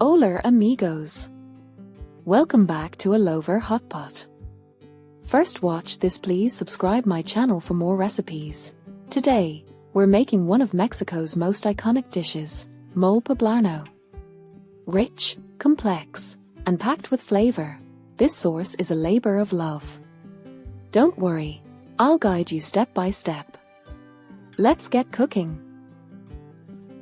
Hola amigos. Welcome back to AILOVA HOTPOT. First watch this, please subscribe my channel for more recipes. Today, we're making one of Mexico's most iconic dishes, mole poblano. Rich, complex, and packed with flavor, this sauce is a labor of love. Don't worry, I'll guide you step by step. Let's get cooking.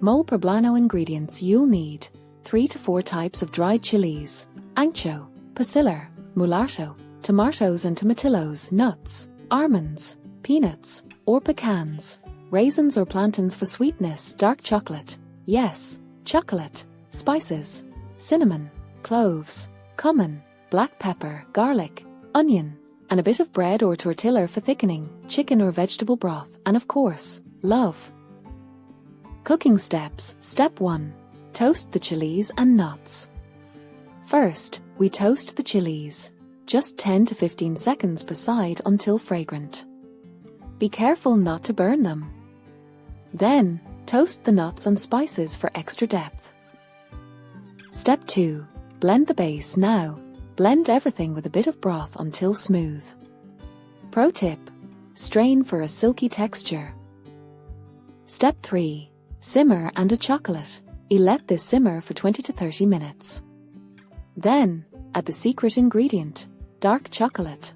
Mole poblano ingredients: you'll need 3 to 4 types of dried chilies, ancho, pasilla, mulato, tomatoes and tomatillos, nuts, almonds, peanuts, or pecans, raisins or plantains for sweetness, dark chocolate, yes, chocolate, spices, cinnamon, cloves, cumin, black pepper, garlic, onion, and a bit of bread or tortilla for thickening, chicken or vegetable broth, and of course, love. Cooking steps. Step 1. Toast the chilies and nuts. First, we toast the chilies, just 10 to 15 seconds per side until fragrant. Be careful not to burn them. Then, toast the nuts and spices for extra depth. Step 2. Blend the base. Now, blend everything with a bit of broth until smooth. Pro tip: strain for a silky texture. Step 3. Simmer and a chocolate. Let this simmer for 20 to 30 minutes. Then, add the secret ingredient, dark chocolate.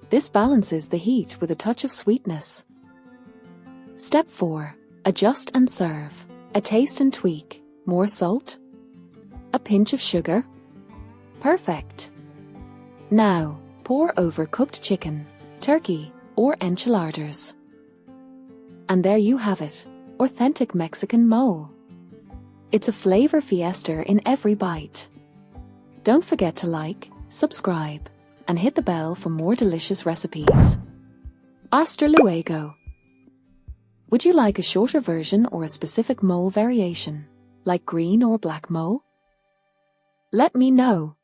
This balances the heat with a touch of sweetness. Step 4. Adjust and serve. A taste and tweak: more salt? A pinch of sugar? Perfect. Now, pour over cooked chicken, turkey, or enchiladas. And there you have it, authentic Mexican mole. It's a flavor fiesta in every bite. Don't forget to like, subscribe, and hit the bell for more delicious recipes. Hasta luego. Would you like a shorter version or a specific mole variation, like green or black mole? Let me know.